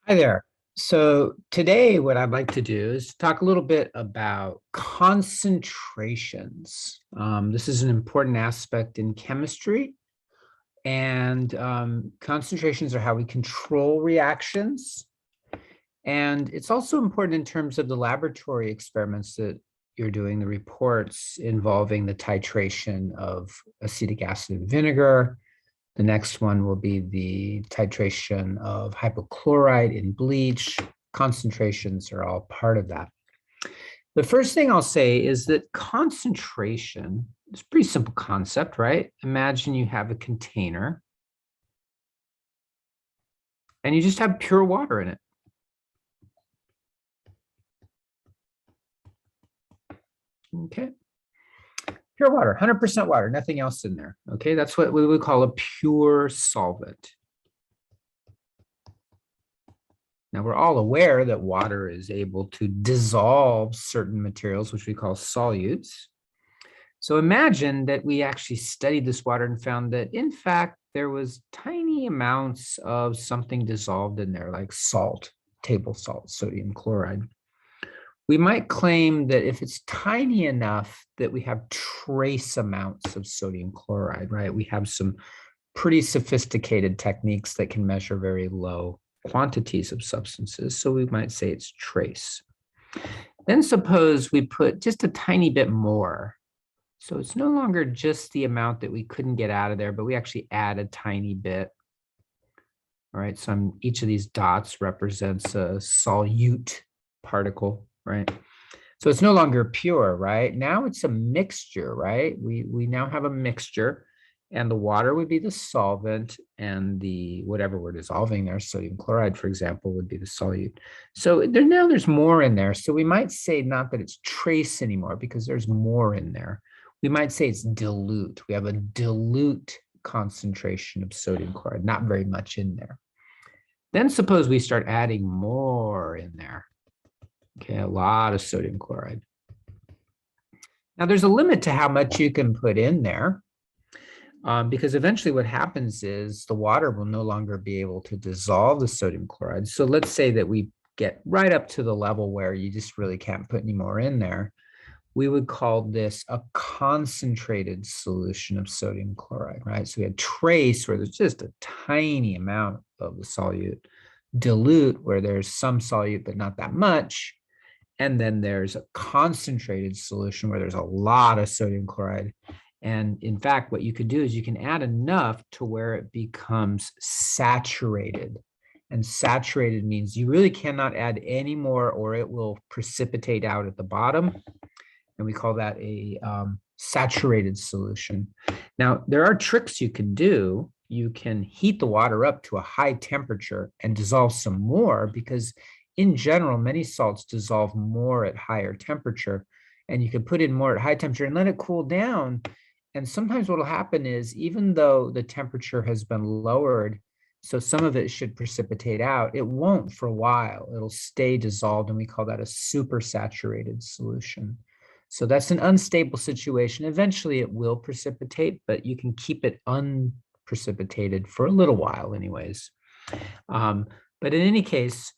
Hi there. So today what I'd like to do is talk a little bit about concentrations. This is an important aspect in chemistry, and concentrations are how we control reactions. And it's also important in terms of the laboratory experiments that you're doing, the reports involving the titration of acetic acid and vinegar. The next one will be the titration of hypochlorite in bleach. Concentrations are all part of that. The first thing I'll say is that concentration is a pretty simple concept, right? Imagine you have a container and you just have pure water in it. Okay. Pure water, 100% water, nothing else in there. Okay, that's what we would call a pure solvent. Now, we're all aware that water is able to dissolve certain materials, which we call solutes. So imagine that we actually studied this water and found that, in fact, there was tiny amounts of something dissolved in there, like salt, table salt, sodium chloride. We might claim that if it's tiny enough that we have trace amounts of sodium chloride, right? We have some pretty sophisticated techniques that can measure very low quantities of substances. So we might say it's trace. Then suppose we put just a tiny bit more. So it's no longer just the amount that we couldn't get out of there, but we actually add a tiny bit. All right, so each of these dots represents a solute particle, right? So it's no longer pure, right? Now it's a mixture, right? We now have a mixture, and the water would be the solvent, and the whatever we're dissolving there, sodium chloride, for example, would be the solute. So now there's more in there. So we might say not that it's trace anymore because there's more in there. We might say it's dilute. We have a dilute concentration of sodium chloride, not very much in there. Then suppose we start adding more in there. Okay, a lot of sodium chloride. Now, there's a limit to how much you can put in there because eventually what happens is the water will no longer be able to dissolve the sodium chloride. So let's say that we get right up to the level where you just really can't put any more in there. We would call this a concentrated solution of sodium chloride, right? So we had trace where there's just a tiny amount of the solute, dilute where there's some solute but not that much, and then there's a concentrated solution where there's a lot of sodium chloride. And in fact, what you could do is you can add enough to where it becomes saturated. And saturated means you really cannot add any more or it will precipitate out at the bottom. And we call that a saturated solution. Now, there are tricks you can do. You can heat the water up to a high temperature and dissolve some more because in general, many salts dissolve more at higher temperature, and you can put in more at high temperature and let it cool down. And sometimes what will happen is even though the temperature has been lowered, so some of it should precipitate out, it won't for a while. It'll stay dissolved, and we call that a supersaturated solution. So that's an unstable situation. Eventually it will precipitate, but you can keep it unprecipitated for a little while anyways. But in any case,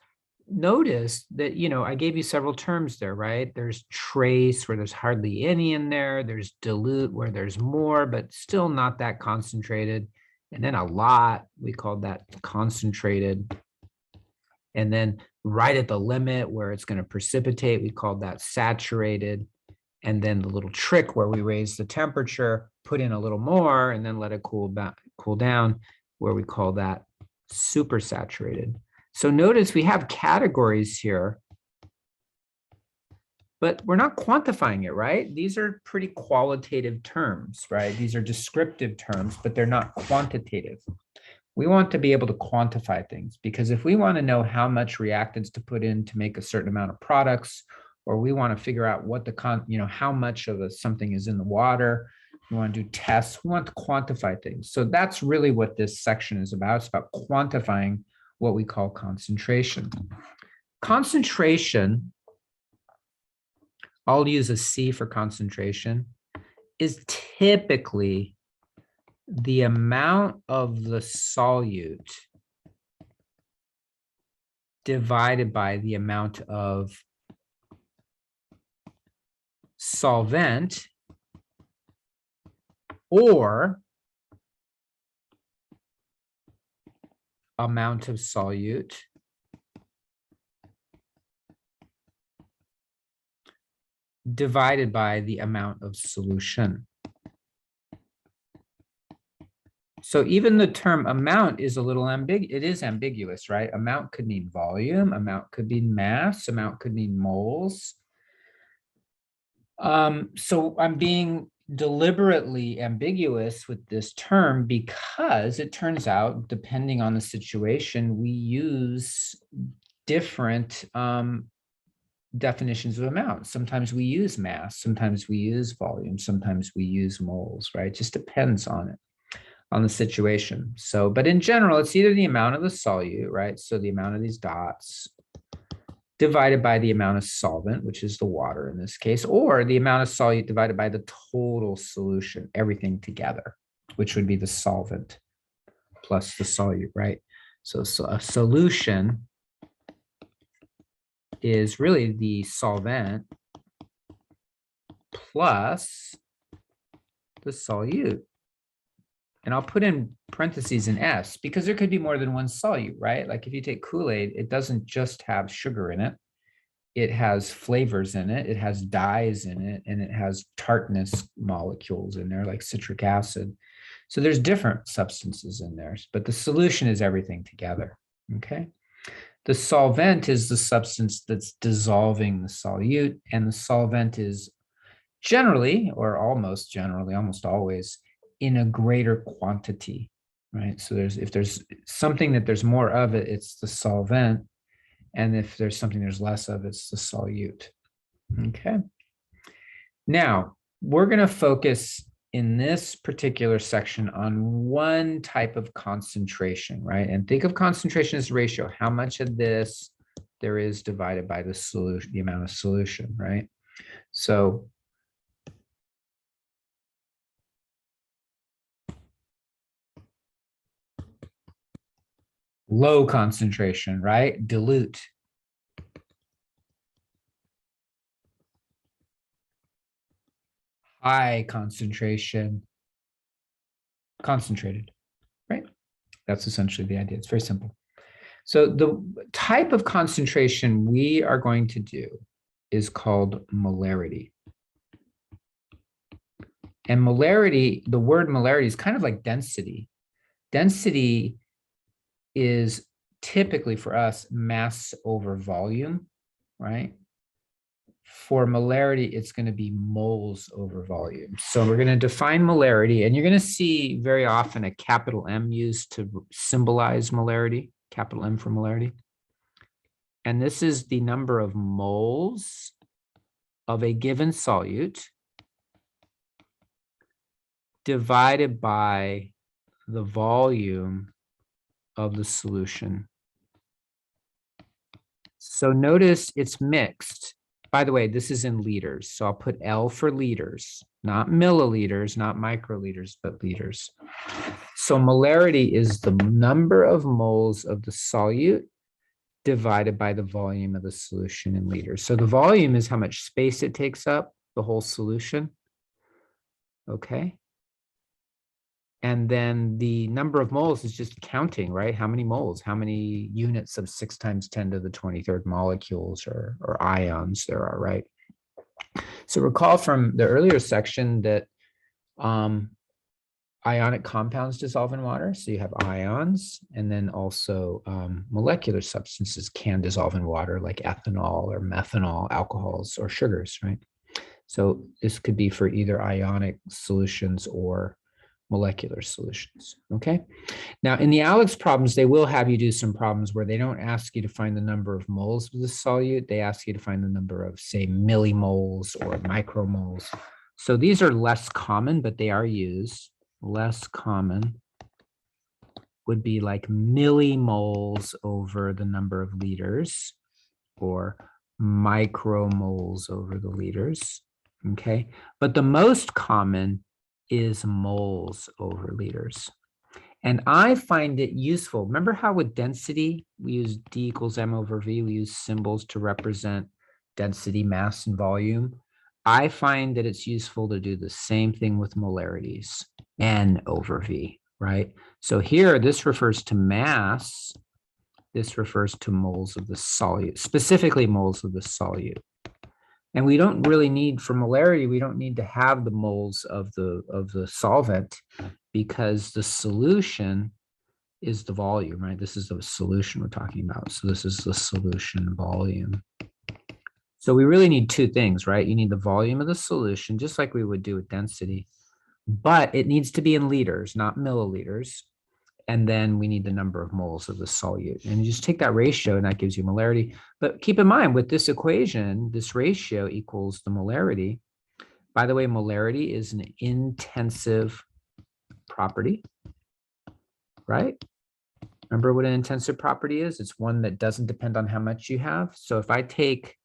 notice that, I gave you several terms there, right? There's trace where there's hardly any in there. There's dilute where there's more, but still not that concentrated. And then a lot, we called that concentrated. And then right at the limit where it's going to precipitate, we called that saturated. And then the little trick where we raise the temperature, put in a little more, and then let it cool down, where we call that supersaturated. So notice we have categories here, but we're not quantifying it, right? These are pretty qualitative terms, right? These are descriptive terms, but they're not quantitative. We want to be able to quantify things because if we want to know how much reactants to put in to make a certain amount of products, or we want to figure out what how much of something is in the water, we want to do tests, we want to quantify things. So that's really what this section is about. It's about quantifying what we call concentration. Concentration, I'll use a C for concentration, is typically the amount of the solute divided by the amount of solvent or amount of solute divided by the amount of solution. So even the term amount is a little ambiguous, right? Amount could mean volume, amount could mean mass, amount could mean moles. So I'm being deliberately ambiguous with this term because it turns out, depending on the situation, we use different definitions of amount. Sometimes we use mass, sometimes we use volume, sometimes we use moles, right? It just depends on it, on the situation. So, but in general, it's either the amount of the solute, right? So the amount of these dots divided by the amount of solvent, which is the water in this case, or the amount of solute divided by the total solution, everything together, which would be the solvent plus the solute, right? So a solution is really the solvent plus the solute. And I'll put in parentheses in S because there could be more than one solute, right? Like if you take Kool-Aid, it doesn't just have sugar in it. It has flavors in it. It has dyes in it, and it has tartness molecules in there, like citric acid. So there's different substances in there, but the solution is everything together, okay? The solvent is the substance that's dissolving the solute, and the solvent is generally, or almost generally, almost always, in a greater quantity, right? So if there's something that there's more of it, it's the solvent. And if there's something there's less of, it's the solute, okay? Now, we're gonna focus in this particular section on one type of concentration, right? And think of concentration as a ratio, how much of this there is divided by the solution, the amount of solution, right? So low concentration, right? Dilute. High concentration, concentrated, right? That's essentially the idea. It's very simple. So the type of concentration we are going to do is called molarity. And molarity, the word molarity is kind of like density. Density is typically for us mass over volume, right? For molarity, it's going to be moles over volume. So we're going to define molarity, and you're going to see very often a capital M used to symbolize molarity, capital M for molarity. And this is the number of moles of a given solute divided by the volume of the solution. So notice it's mixed. By the way, this is in liters. So I'll put L for liters, not milliliters, not microliters, but liters. So molarity is the number of moles of the solute divided by the volume of the solution in liters. So the volume is how much space it takes up, the whole solution. Okay. And then the number of moles is just counting, right? How many moles, how many units of 6 times 10 to the 23rd molecules or ions there are, right? So recall from the earlier section that ionic compounds dissolve in water. So you have ions, and then also molecular substances can dissolve in water, like ethanol or methanol, alcohols or sugars, right? So this could be for either ionic solutions or molecular solutions, okay? Now, in the ALEKS problems, they will have you do some problems where they don't ask you to find the number of moles of the solute. They ask you to find the number of, say, millimoles or micromoles. So these are less common, but they are used. Less common would be like millimoles over the number of liters or micromoles over the liters, okay? But the most common is moles over liters. And I find it useful. Remember how with density, we use D equals M over V, we use symbols to represent density, mass, and volume. I find that it's useful to do the same thing with molarities, N over V, right? So here, this refers to mass. This refers to moles of the solute, specifically moles of the solute. And we don't really need, for molarity, we don't need to have the moles of the solvent, because the solution is the volume, right? This is the solution we're talking about. So this is the solution volume. So we really need two things, right? You need the volume of the solution, just like we would do with density, but it needs to be in liters, not milliliters. And then we need the number of moles of the solute. And you just take that ratio and that gives you molarity. But keep in mind with this equation, this ratio equals the molarity. By the way, molarity is an intensive property, right? Remember what an intensive property is? It's one that doesn't depend on how much you have. So if I take,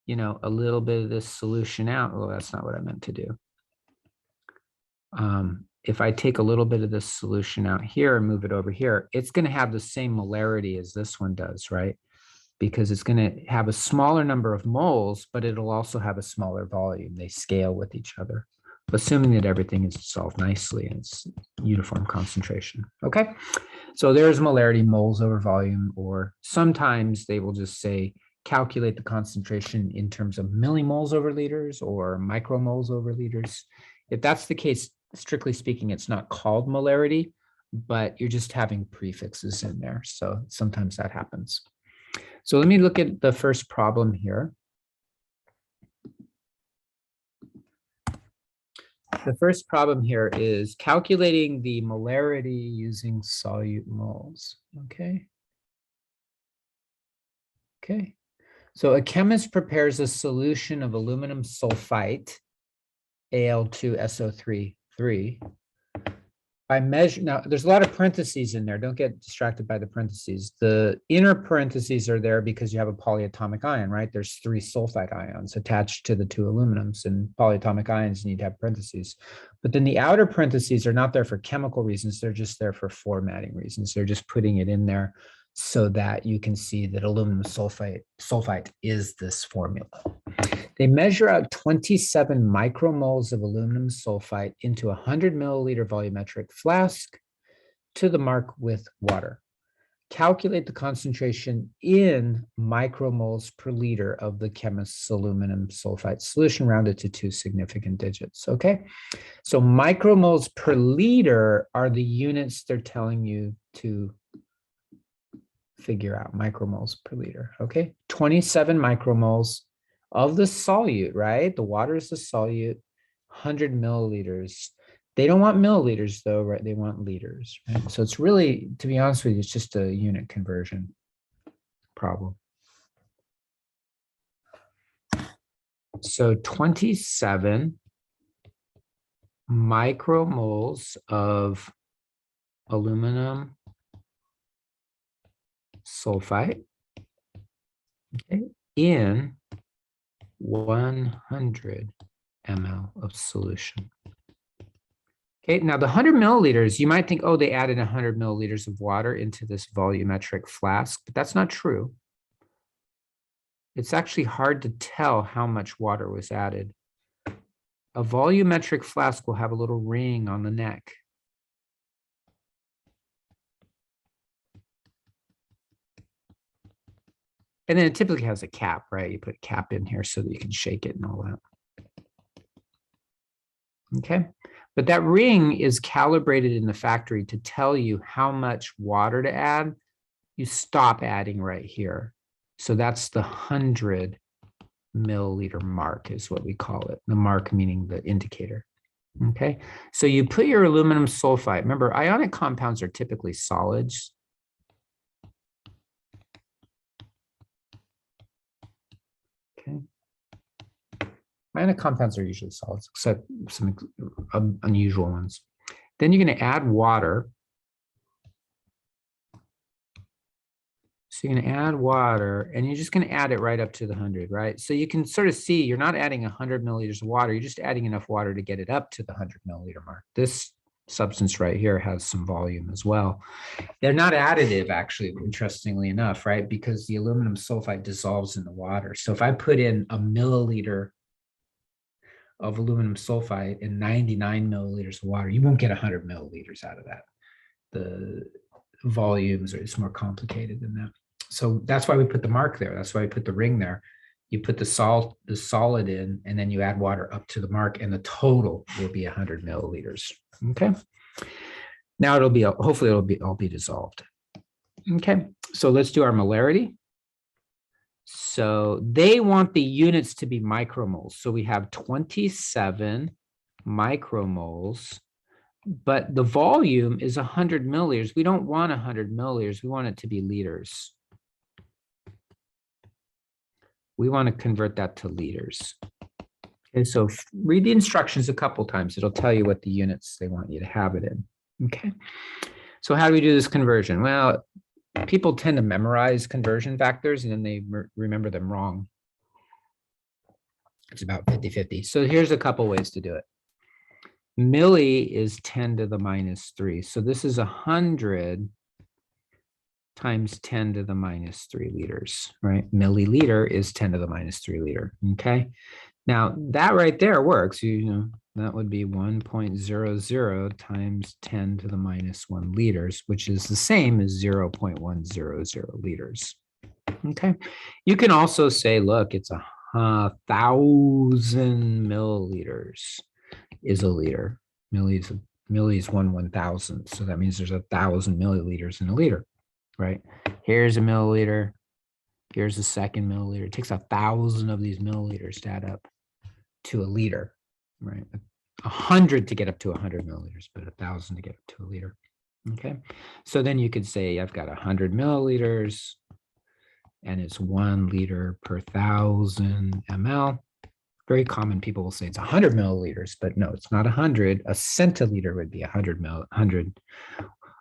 a little bit of this solution out, well, that's not what I meant to do. If I take a little bit of this solution out here and move it over here, it's going to have the same molarity as this one does, right? Because it's going to have a smaller number of moles, but it'll also have a smaller volume. They scale with each other, assuming that everything is dissolved nicely and it's uniform concentration. Okay, so there's molarity, moles over volume, or sometimes they will just say calculate the concentration in terms of millimoles over liters or micromoles over liters. If that's the case, strictly speaking, it's not called molarity, but you're just having prefixes in there. So sometimes that happens. So let me look at the first problem here. The first problem here is calculating the molarity using solute moles. Okay. Okay. So a chemist prepares a solution of aluminum sulfite, Al2SO3, by measure. Now, there's a lot of parentheses in there. Don't get distracted by the parentheses. The inner parentheses are there because you have a polyatomic ion, right? There's 3 sulfite ions attached to the 2 aluminums, and polyatomic ions need to have parentheses. But then the outer parentheses are not there for chemical reasons. They're just there for formatting reasons. They're just putting it in there so that you can see that aluminum sulfite is this formula. They measure out 27 micromoles of aluminum sulfite into a 100 milliliter volumetric flask to the mark with water. Calculate the concentration in micromoles per liter of the chemist's aluminum sulfite solution, rounded to 2 significant digits. Okay, so micromoles per liter are the units they're telling you to figure out, micromoles per liter. Okay, 27 micromoles of the solute, right? The water is the solute, 100 milliliters. They don't want milliliters though, right? They want liters, right? So it's really, to be honest with you, it's just a unit conversion problem. So 27 micromoles of aluminum sulfite, okay, in 100 ml of solution. Okay, now the 100 milliliters, you might think, oh, they added 100 milliliters of water into this volumetric flask, but that's not true. It's actually hard to tell how much water was added. A volumetric flask will have a little ring on the neck. And then it typically has a cap, right? You put a cap in here so that you can shake it and all that. Okay, but that ring is calibrated in the factory to tell you how much water to add. You stop adding right here. So that's the 100 milliliter mark is what we call it. The mark meaning the indicator. Okay, so you put your aluminum sulfite. Remember, ionic compounds are typically solids. Okay. Ionic compounds are usually solids, except some unusual ones. Then you're going to add water. So you're going to add water, and you're just going to add it right up to the 100, right? So you can sort of see you're not adding 100 milliliters of water. You're just adding enough water to get it up to the 100 milliliter mark. This substance right here has some volume as well. They're not additive, actually, interestingly enough, right? Because the aluminum sulfide dissolves in the water. So if I put in a milliliter of aluminum sulfide in 99 milliliters of water, you won't get 100 milliliters out of that. The volumes it's more complicated than that. So that's why we put the mark there. That's why we put the ring there. You put the solid in, and then you add water up to the mark, and the total will be 100 milliliters. Okay. Now hopefully it'll all be dissolved. Okay. So let's do our molarity. So they want the units to be micromoles. So we have 27 micromoles, but the volume is 100 milliliters. We don't want 100 milliliters. We want it to be liters. We want to convert that to liters. Okay, so read the instructions a couple times. It'll tell you what the units they want you to have it in. Okay. So how do we do this conversion? Well, people tend to memorize conversion factors and then they remember them wrong. It's about 50-50. So here's a couple ways to do it. Milli is 10 to the minus 3. So this is 100 times 10 to the minus 3 liters, right? Milliliter is 10 to the minus 3 liter, okay? Now, that right there works. You know, that would be 1.00 times 10 to the minus 1 liters, which is the same as 0.100 liters, okay? You can also say, look, it's 1,000 milliliters is a liter. Milli is 1/1000th, so that means there's 1,000 milliliters in a liter, right? Here's a milliliter. Here's a second milliliter. It takes 1,000 of these milliliters to add up to a liter, right? 100 to get up to 100 milliliters, but 1,000 to get up to a liter. Okay, so then you could say I've got 100 milliliters, and it's 1 liter per 1,000 ml. Very common, people will say it's 100 milliliters, but no, it's not 100. A centiliter would be 100 100.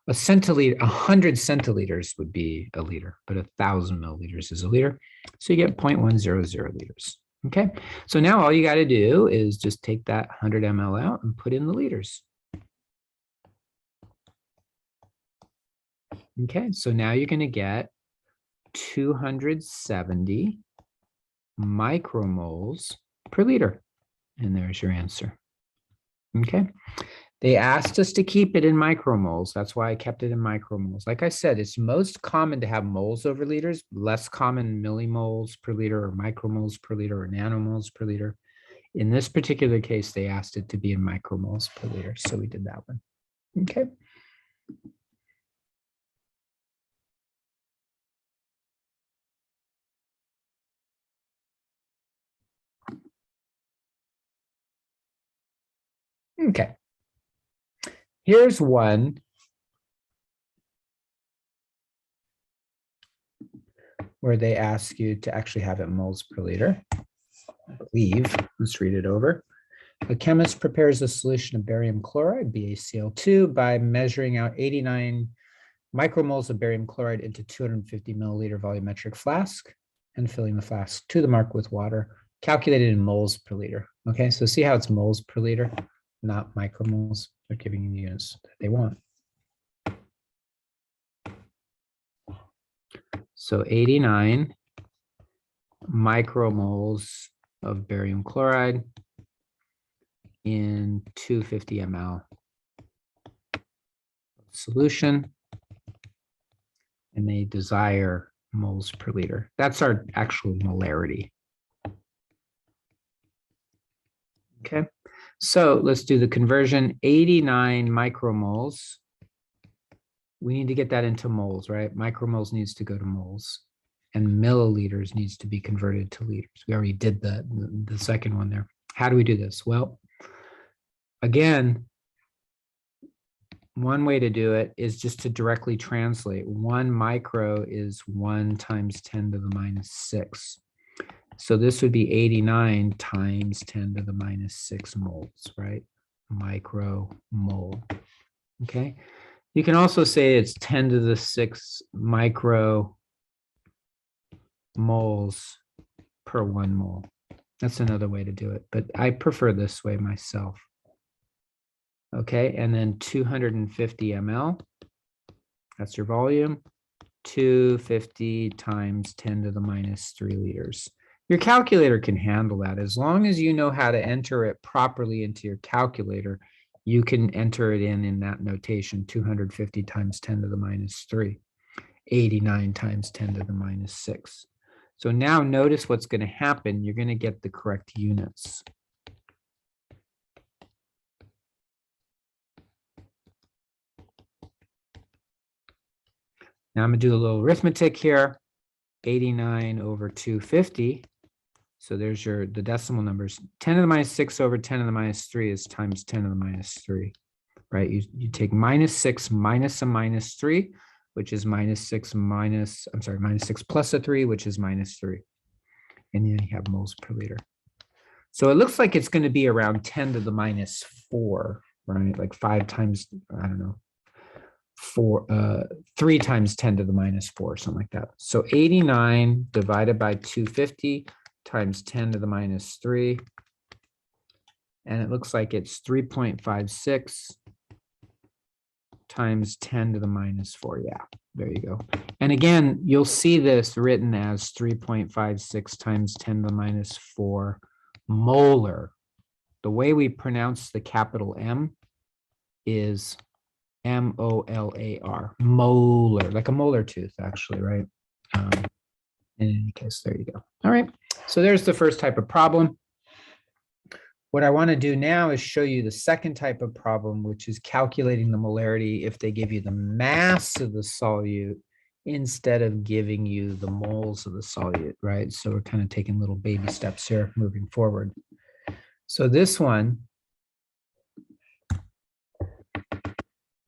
A centiliter, 100 centiliters would be a liter, but 1,000 milliliters is a liter. So you get 0.100 liters. Okay, so now all you got to do is just take that 100 ml out and put in the liters. Okay, so now you're going to get 270 micromoles per liter. And there's your answer. Okay. They asked us to keep it in micromoles. That's why I kept it in micromoles. Like I said, it's most common to have moles over liters, less common millimoles per liter or micromoles per liter or nanomoles per liter. In this particular case, they asked it to be in micromoles per liter. So we did that one. Okay. Okay. Here's one where they ask you to actually have it moles per liter. I believe. Let's read it over. A chemist prepares a solution of barium chloride, BaCl2, by measuring out 89 micromoles of barium chloride into 250 milliliter volumetric flask and filling the flask to the mark with water, calculated in moles per liter. Okay, so see how it's moles per liter, not micromoles. They're giving you the units that they want. So 89 micromoles of barium chloride in 250 ml solution, and they desire moles per liter. That's our actual molarity. Okay, so let's do the conversion. 89 micromoles. We need to get that into moles, right? Micromoles needs to go to moles, and milliliters needs to be converted to liters. We already did the second one there. How do we do this? Well, again, one way to do it is just to directly translate. 1 micro is 1 times 10 to the minus 6. So this would be 89 times 10 to the minus 6 moles, right? Micromole. Okay. You can also say it's 10 to the 6 micro moles per 1 mole. That's another way to do it, but I prefer this way myself. Okay, and then 250 ml, that's your volume, 250 times 10 to the minus 3 liters. Your calculator can handle that. As long as you know how to enter it properly into your calculator, you can enter it in that notation, 250 times 10 to the minus 3, 89 times 10 to the minus 6. So now notice what's going to happen. You're going to get the correct units. Now I'm going to do a little arithmetic here. 89 over 250. So there's the decimal numbers. 10 to the minus 6 over 10 to the minus 3 is times 10 to the minus 3, right? You take minus 6 minus a minus 3, which is minus 6 minus, I'm sorry, minus 6 plus a 3, which is minus 3. And then you have moles per liter. So it looks like it's going to be around 10 to the minus 4, right? Like 5 times, I don't know, 3 times 10 to the minus 4, something like that. So 89 divided by 250 times 10 to the minus 3. And it looks like it's 3.56 times 10 to the minus 4. Yeah, there you go. And again, you'll see this written as 3.56 times 10 to the minus 4 molar. The way we pronounce the capital M is M-O-L-A-R, molar, like a molar tooth, actually, right? In any case, there you go. All right, so there's the first type of problem. What I want to do now is show you the second type of problem, which is calculating the molarity if they give you the mass of the solute instead of giving you the moles of the solute, right? So we're kind of taking little baby steps here moving forward. So this one,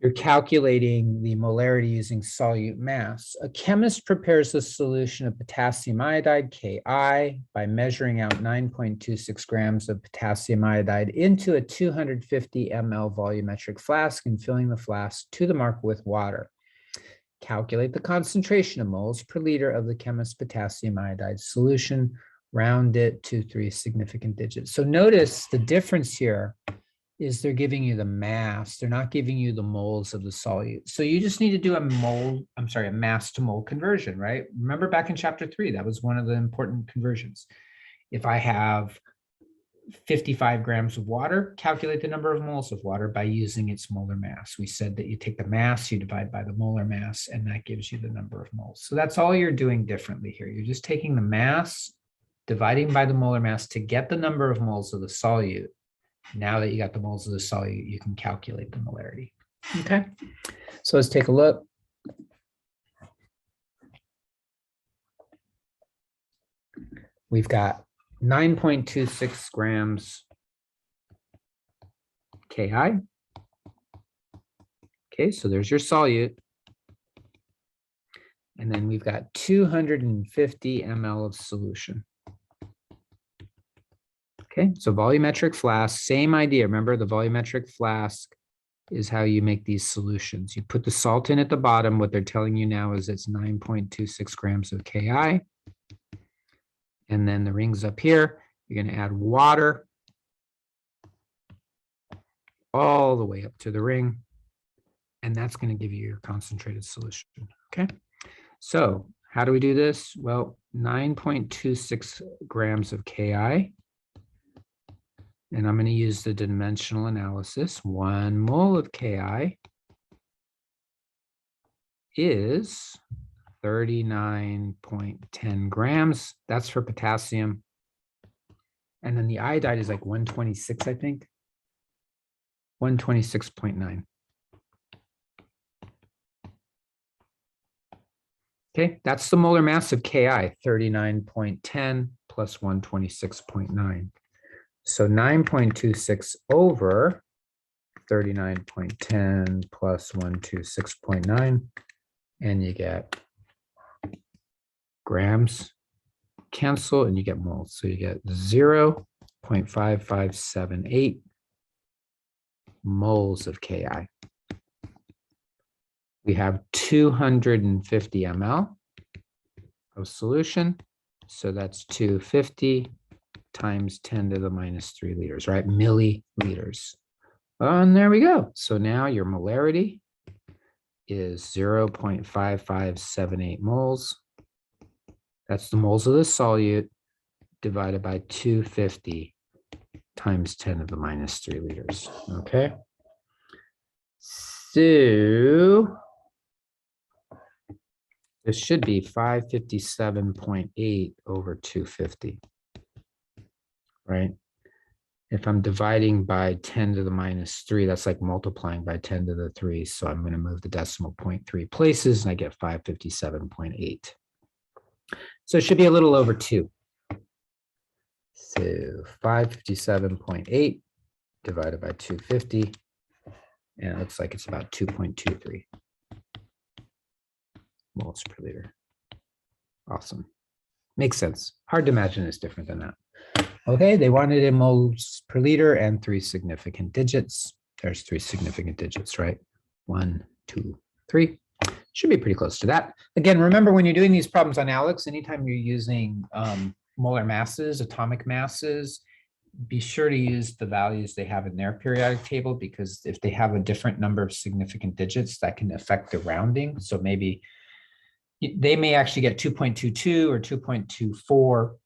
you're calculating the molarity using solute mass. A chemist prepares a solution of potassium iodide, Ki, by measuring out 9.26 grams of potassium iodide into a 250 ml volumetric flask and filling the flask to the mark with water. Calculate the concentration of moles per liter of the chemist's potassium iodide solution. Round it to 3 significant digits. So notice the difference here is they're giving you the mass. They're not giving you the moles of the solute. So you just need to do a mass to mole conversion, right? Remember back in chapter 3, that was one of the important conversions. If I have 55 grams of water, calculate the number of moles of water by using its molar mass. We said that you take the mass, you divide by the molar mass, and that gives you the number of moles. So that's all you're doing differently here. You're just taking the mass, dividing by the molar mass to get the number of moles of the solute. Now that you got the moles of the solute, you can calculate the molarity. Okay, so let's take a look. We've got 9.26 grams Ki. Okay, so there's your solute. And then we've got 250 ml of solution. Okay, so volumetric flask, same idea. Remember, the volumetric flask is how you make these solutions. You put the salt in at the bottom. What they're telling you now is it's 9.26 grams of Ki. And then the rings up here, you're going to add water all the way up to the ring. And that's going to give you your concentrated solution. Okay, so how do we do this? Well, 9.26 grams of Ki. And I'm going to use the dimensional analysis. 1 mole of Ki is 39.10 grams. That's for potassium. And then the iodide is like 126, I think. 126.9. Okay, that's the molar mass of Ki, 39.10 plus 126.9. So 9.26 over 39.10 plus 126.9, and you get grams, cancel, and you get moles. So you get 0.5578 moles of Ki. We have 250 ml of solution. So that's 250 times 10 to the minus 3 liters, right? Milliliters And there we go. So now your molarity is 0.5578 moles. That's the moles of the solute divided by 250 times 10 to the minus 3 liters. Okay. So this should be 557.8 over 250, right? If I'm dividing by 10 to the minus 3, that's like multiplying by 10 to the 3. So I'm going to move the decimal point 3 places, and I get 557.8. So it should be a little over 2. So 557.8 divided by 250, and it looks like it's about 2.23 moles per liter. Awesome. Makes sense. Hard to imagine it's different than that. Okay, they wanted in moles per liter and 3 significant digits. There's 3 significant digits, right? 1, 2, 3. Should be pretty close to that. Again, remember when you're doing these problems on ALEKS, anytime you're using molar masses, atomic masses, be sure to use the values they have in their periodic table, because if they have a different number of significant digits, that can affect the rounding. So maybe they may actually get 2.22 or 2.24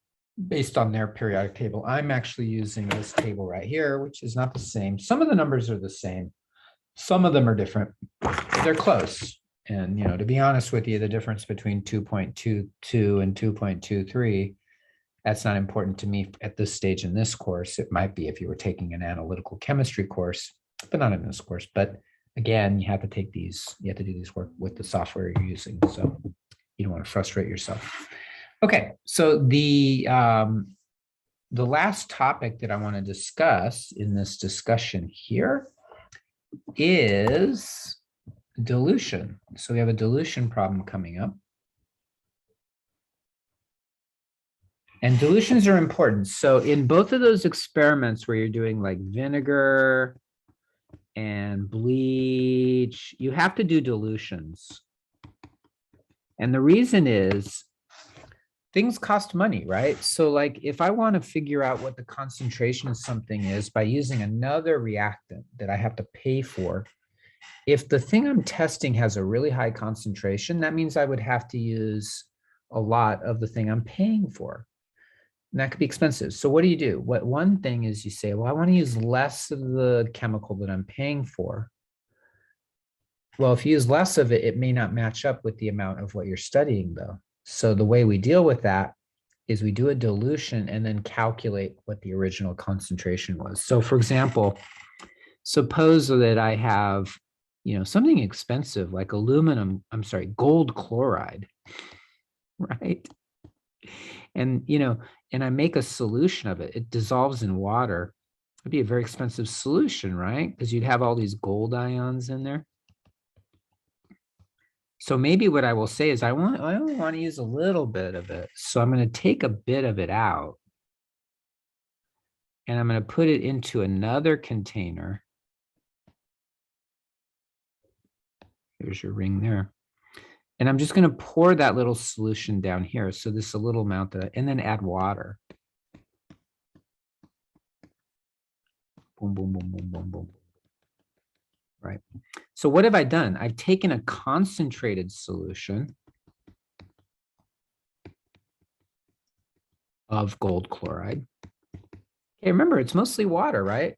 based on their periodic table. I'm actually using this table right here, which is not the same. Some of the numbers are the same. Some of them are different. They're close. And, to be honest with you, the difference between 2.22 and 2.23, that's not important to me at this stage in this course. It might be if you were taking an analytical chemistry course, but not in this course. But again, you have to take these, you have to do these work with the software you're using. So you don't want to frustrate yourself. Okay, so the last topic that I want to discuss in this discussion here is dilution. So we have a dilution problem coming up. And dilutions are important. So in both of those experiments where you're doing like vinegar and bleach, you have to do dilutions. And the reason is things cost money, right? So like if I want to figure out what the concentration of something is by using another reactant that I have to pay for, if the thing I'm testing has a really high concentration, that means I would have to use a lot of the thing I'm paying for. And that could be expensive. So what do? One thing is you say, well, I want to use less of the chemical that I'm paying for. Well, if you use less of it, it may not match up with the amount of what you're studying, though. So the way we deal with that is we do a dilution and then calculate what the original concentration was. So for example, suppose that I have, something expensive like gold chloride, right? And, and I make a solution of it. It dissolves in water. It'd be a very expensive solution, right? Because you'd have all these gold ions in there. So maybe what I will say is I only want to use a little bit of it. So I'm going to take a bit of it out and I'm going to put it into another container. Here's your ring there. And I'm just going to pour that little solution down here. So this is a little amount and then add water. Boom, boom, boom, boom, boom, boom. Right. So what have I done? I've taken a concentrated solution of gold chloride. Okay, remember, it's mostly water, right?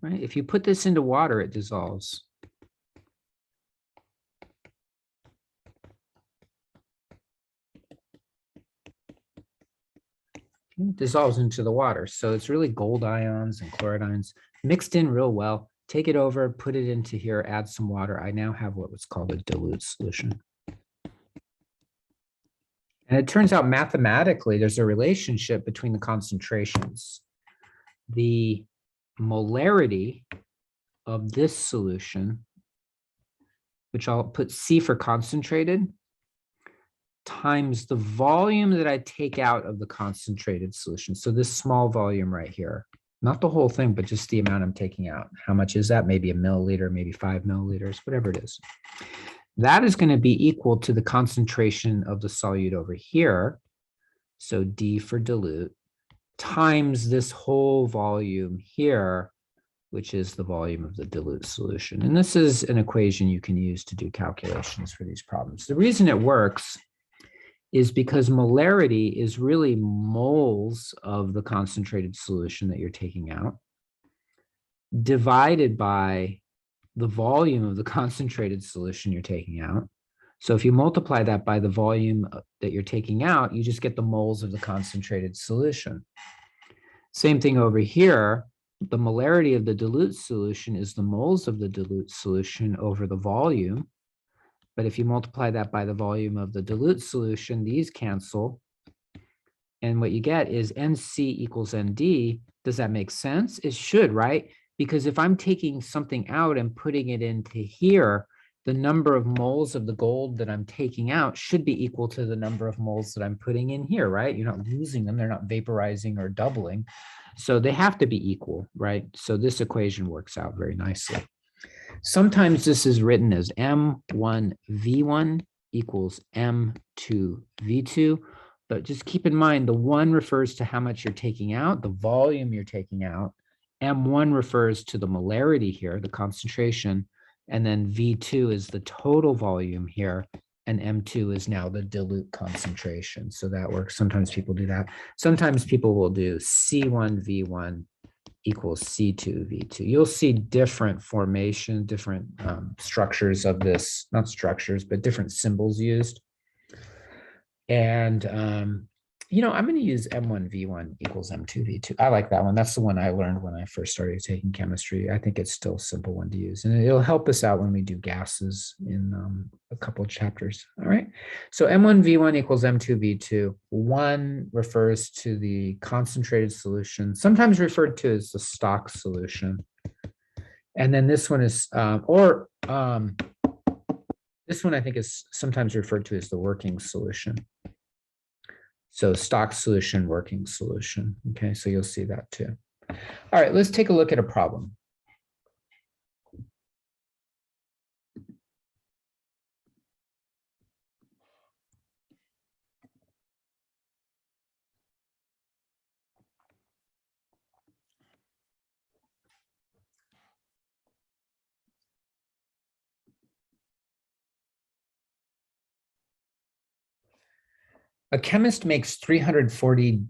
Right. If you put this into water, it dissolves. It dissolves into the water. So it's really gold ions and chloride ions mixed in real well. Take it over, put it into here, add some water. I now have what was called a dilute solution. And it turns out mathematically, there's a relationship between the concentrations. The molarity of this solution, which I'll put C for concentrated, times the volume that I take out of the concentrated solution. So this small volume right here, not the whole thing, but just the amount I'm taking out. How much is that? Maybe a milliliter, maybe 5 milliliters, whatever it is. That is going to be equal to the concentration of the solute over here. So D for dilute times this whole volume here which is the volume of the dilute solution. And this is an equation you can use to do calculations for these problems. The reason it works is because molarity is really moles of the concentrated solution that you're taking out, divided by the volume of the concentrated solution you're taking out. So if you multiply that by the volume that you're taking out, you just get the moles of the concentrated solution. Same thing over here. The molarity of the dilute solution is the moles of the dilute solution over the volume. But if you multiply that by the volume of the dilute solution, these cancel. And what you get is NC equals ND. Does that make sense? It should, right? Because if I'm taking something out and putting it into here, the number of moles of the gold that I'm taking out should be equal to the number of moles that I'm putting in here, right? You're not losing them. They're not vaporizing or doubling. So they have to be equal, right? So this equation works out very nicely. Sometimes this is written as M1V1 equals M2V2. But just keep in mind, the 1 refers to how much you're taking out, the volume you're taking out. M1 refers to the molarity here, the concentration. And then V2 is the total volume here. And M2 is now the dilute concentration. So that works. Sometimes people do that. Sometimes people will do C1V1 equals C2V2. You'll see different formation, different structures of this, not structures, but different symbols used. And, I'm going to use M1V1 equals M2V2. I like that one. That's the one I learned when I first started taking chemistry. I think it's still a simple one to use. And it'll help us out when we do gases in a couple of chapters. All right. So M1V1 equals M2V2. 1 refers to the concentrated solution, sometimes referred to as the stock solution. And then this one is, this one I think is sometimes referred to as the working solution. So stock solution, working solution. Okay, so you'll see that too. All right, let's take a look at a problem. A chemist makes 340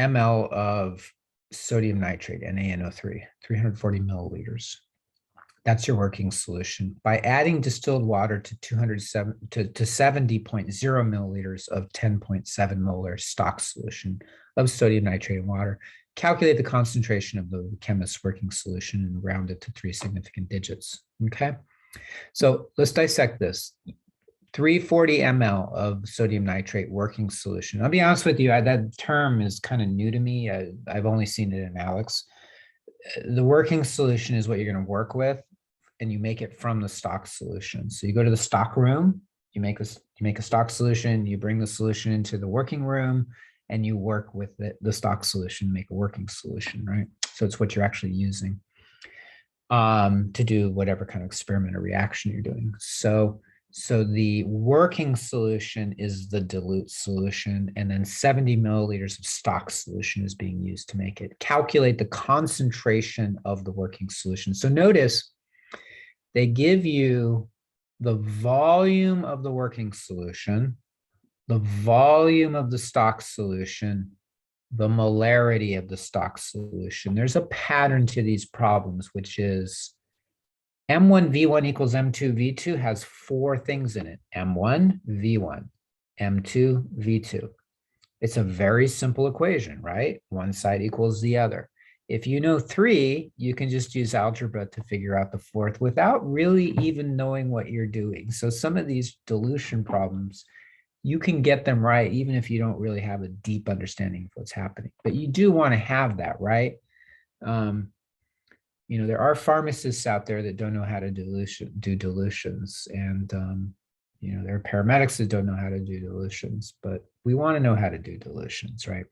ml of sodium nitrate, NaNO3, 340 milliliters. That's your working solution. By adding distilled water to 70.0 milliliters of 10.7 molar stock solution of sodium nitrate and water, calculate the concentration of the chemist's working solution and round it to 3 significant digits. Okay, so let's dissect this. 340 ml of sodium nitrate working solution. I'll be honest with you, that term is kind of new to me. I've only seen it in Alex. The working solution is what you're going to work with, and you make it from the stock solution. So you go to the stock room, you make a stock solution, you bring the solution into the working room, and you work with the stock solution, make a working solution, right? So it's what you're actually using to do whatever kind of experiment or reaction you're doing. So the working solution is the dilute solution, and then 70 milliliters of stock solution is being used to make it. Calculate the concentration of the working solution. So notice they give you the volume of the working solution, the volume of the stock solution, the molarity of the stock solution. There's a pattern to these problems, which is M1V1 equals M2V2 has 4 things in it. M1, V1, M2, V2. It's a very simple equation, right? One side equals the other. If you know 3, you can just use algebra to figure out the 4th without really even knowing what you're doing. So some of these dilution problems, you can get them right even if you don't really have a deep understanding of what's happening. But you do want to have that, right? There are pharmacists out there that don't know how to do dilutions, and there are paramedics that don't know how to do dilutions, but we want to know how to do dilutions, right?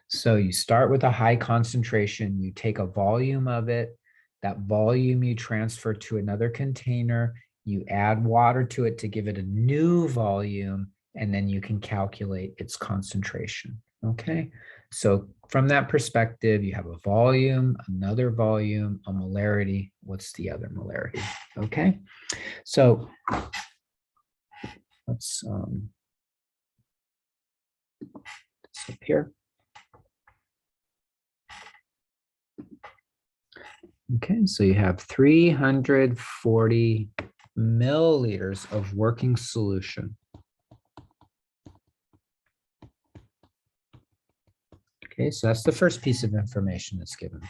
So you start with a high concentration, you take a volume of it, that volume you transfer to another container, you add water to it to give it a new volume, and then you can calculate its concentration, okay? So from that perspective, you have a volume, another volume, a molarity. What's the other molarity? Okay, so let's this up here. Okay, so you have 340 milliliters of working solution. Okay, so that's the first piece of information that's given.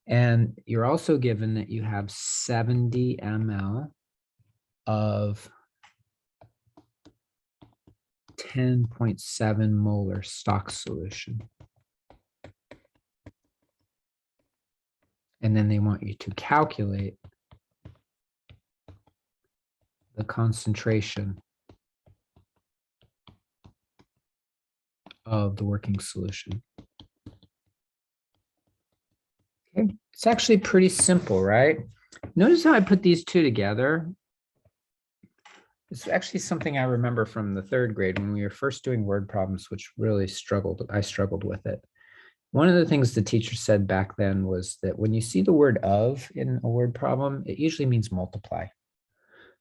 And you're also given that you have 70 ml of 10.7 molar stock solution. And then they want you to calculate the concentration of the working solution. Okay, it's actually pretty simple, right? Notice how I put these two together. It's actually something I remember from the third grade when we were first doing word problems, which really I struggled with it. One of the things the teacher said back then was that when you see the word of in a word problem, it usually means multiply.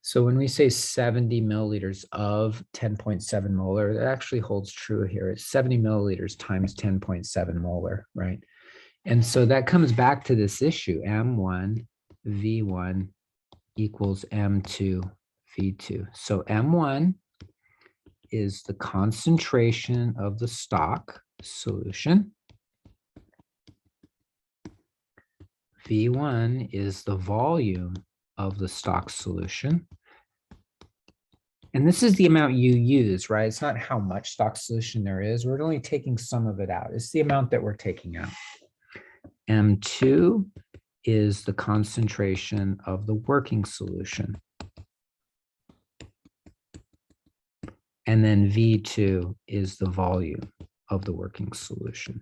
So when we say 70 milliliters of 10.7 molar, that actually holds true here. It's 70 milliliters times 10.7 molar, right? And so that comes back to this issue, M1 V1 equals M2 V2. So M1 is the concentration of the stock solution. V1 is the volume of the stock solution. And this is the amount you use, right? It's not how much stock solution there is. We're only taking some of it out. It's the amount that we're taking out. M2 is the concentration of the working solution. And then V2 is the volume of the working solution.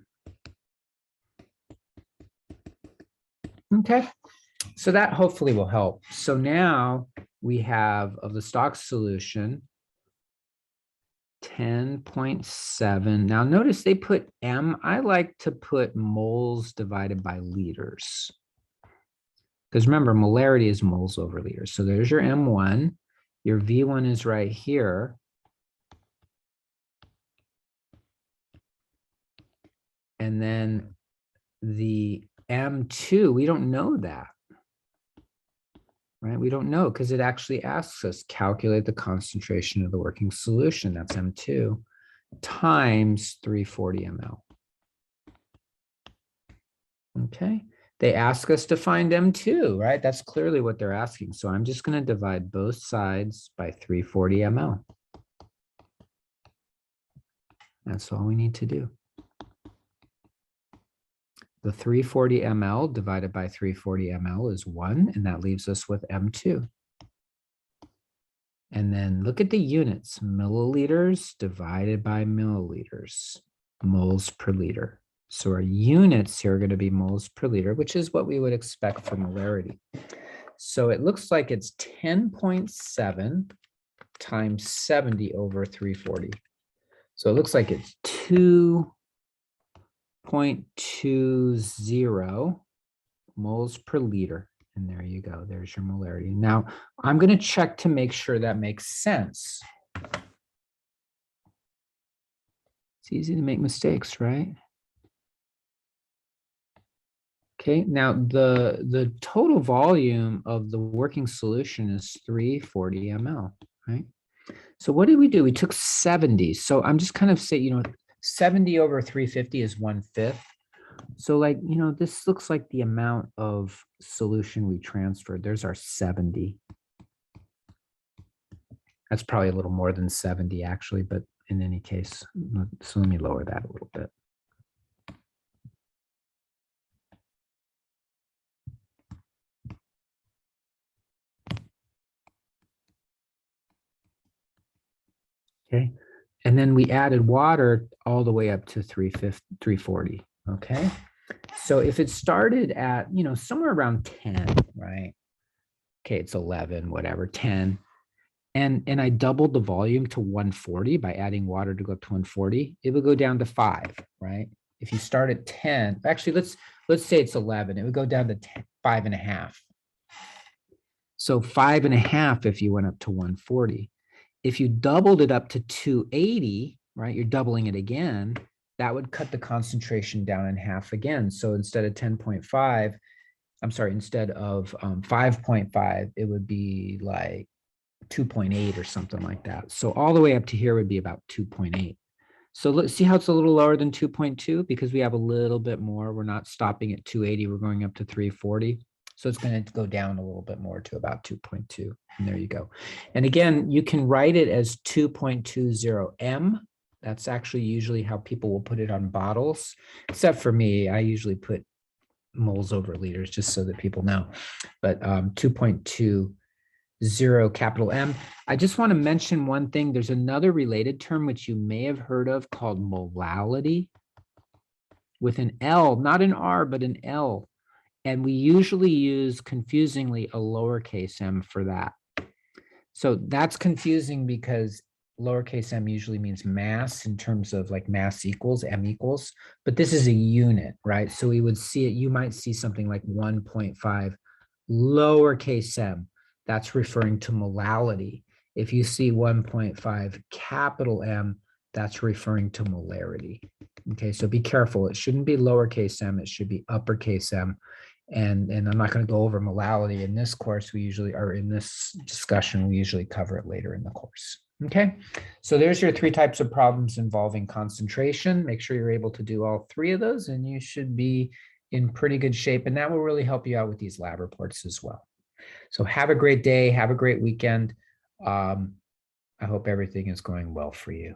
Okay, so that hopefully will help. So now we have of the stock solution 10.7. Now notice they put M. I like to put moles divided by liters. Because remember, molarity is moles over liters. So there's your M1. Your V1 is right here. And then the M2, we don't know that. Right? We don't know because it actually asks us calculate the concentration of the working solution. That's M2 times 340 ml. Okay. They ask us to find M2, right? That's clearly what they're asking. So I'm just going to divide both sides by 340 ml. That's all we need to do. The 340 ml divided by 340 ml is 1, and that leaves us with M2. And then look at the units, milliliters divided by milliliters, moles per liter. So our units here are going to be moles per liter, which is what we would expect for molarity. So it looks like it's 10.7 times 70 over 340. So it looks like it's 2.20 moles per liter. And there you go. There's your molarity. Now, I'm going to check to make sure that makes sense. It's easy to make mistakes, right? Okay, now the total volume of the working solution is 340 ml, right? So what did we do? We took 70. So I'm just kind of saying, 70 over 350 is 1/5. So this looks like the amount of solution we transferred. There's our 70. That's probably a little more than 70 actually, but in any case, so let me lower that a little bit. Okay, and then we added water all the way up to 340, okay? So if it started at, somewhere around 10, right? Okay, it's 11, whatever, 10. And I doubled the volume to 140 by adding water to go up to 140, it would go down to 5, right? If you start at 10, actually, let's say it's 11, it would go down to 10, 5.5. So 5.5 if you went up to 140. If you doubled it up to 280, right, you're doubling it again, that would cut the concentration down in half again. So instead of 10.5, I'm sorry, instead of 5.5, it would be like 2.8 or something like that. So all the way up to here would be about 2.8. So let's see how it's a little lower than 2.2 because we have a little bit more. We're not stopping at 280. We're going up to 340. So it's going to go down a little bit more to about 2.2. And there you go. And again, you can write it as 2.20 M. That's actually usually how people will put it on bottles, except for me. I usually put moles over liters just so that people know. But 2.20 capital M. I just want to mention one thing. There's another related term which you may have heard of called molality with an L, not an R, but an L. And we usually use, confusingly, a lowercase m for that. So that's confusing because lowercase m usually means mass in terms of like mass equals, m equals, but this is a unit, right? So we would see it, you might see something like 1.5 lowercase m. That's referring to molality. If you see 1.5 capital M, that's referring to molarity. Okay, so be careful. It shouldn't be lowercase m, it should be uppercase m. And I'm not going to go over molality in this course. We usually, or in this discussion, we usually cover it later in the course. Okay, so there's your 3 types of problems involving concentration. Make sure you're able to do all 3 of those, and you should be in pretty good shape. And that will really help you out with these lab reports as well. So have a great day. Have a great weekend. I hope everything is going well for you.